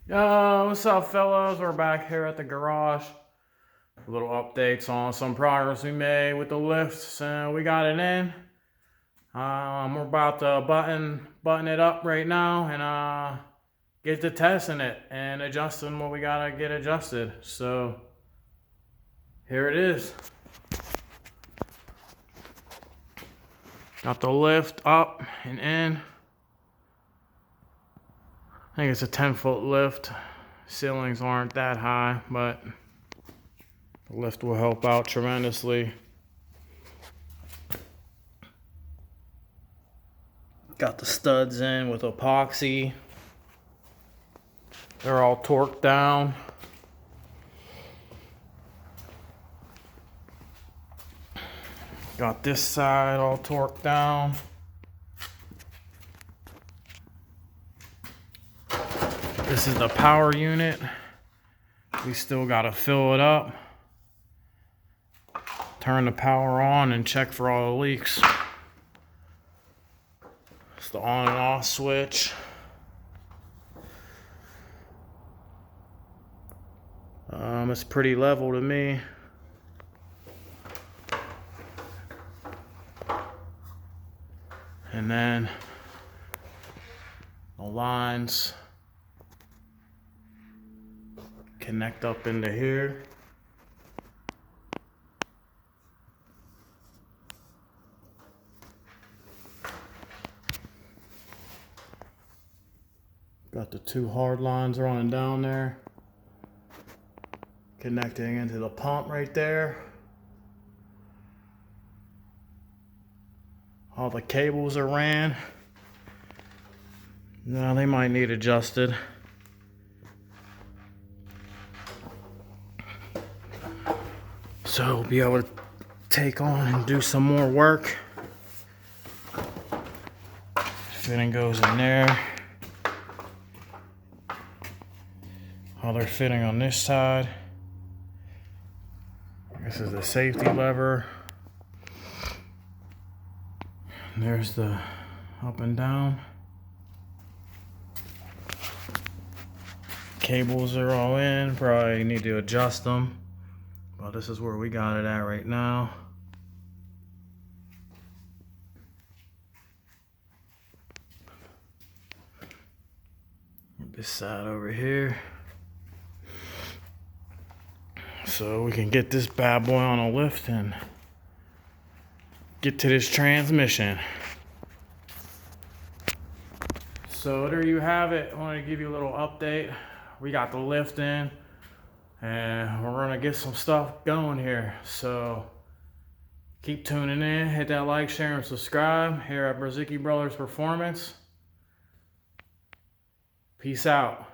What's up, fellas? We're back here at the garage. Little updates on some progress we made with the lifts, and we got it in. We're about to button it up right now and get to testing it and adjusting what we gotta get adjusted. So here it is. Got the lift up and in. I think it's a 10-foot lift. Ceilings aren't that high, but the lift will help out tremendously. Got the studs in with epoxy. They're all torqued down. Got this side all torqued down. This is the power unit. We still gotta fill it up. Turn the power on and check for all the leaks. It's the on and off switch. It's pretty level to me. And then the lines connect up into here. Got the two hard lines running down there, connecting into the pump right there. All the cables are ran. Now they might need adjusted. So we'll be able to take on and do some more work. Fitting goes in there. Other fitting on this side. This is the safety lever. And there's the up and down. Cables are all in. Probably need to adjust them. But this is where we got it at right now. This side over here. So we can get this bad boy on a lift and get to this transmission. So there you have it. I wanted to give you a little update. We got the lift in and we're gonna get some stuff going here. So keep tuning in, hit that like, share, and subscribe here at Brzezicki Brothers Performance. Peace out.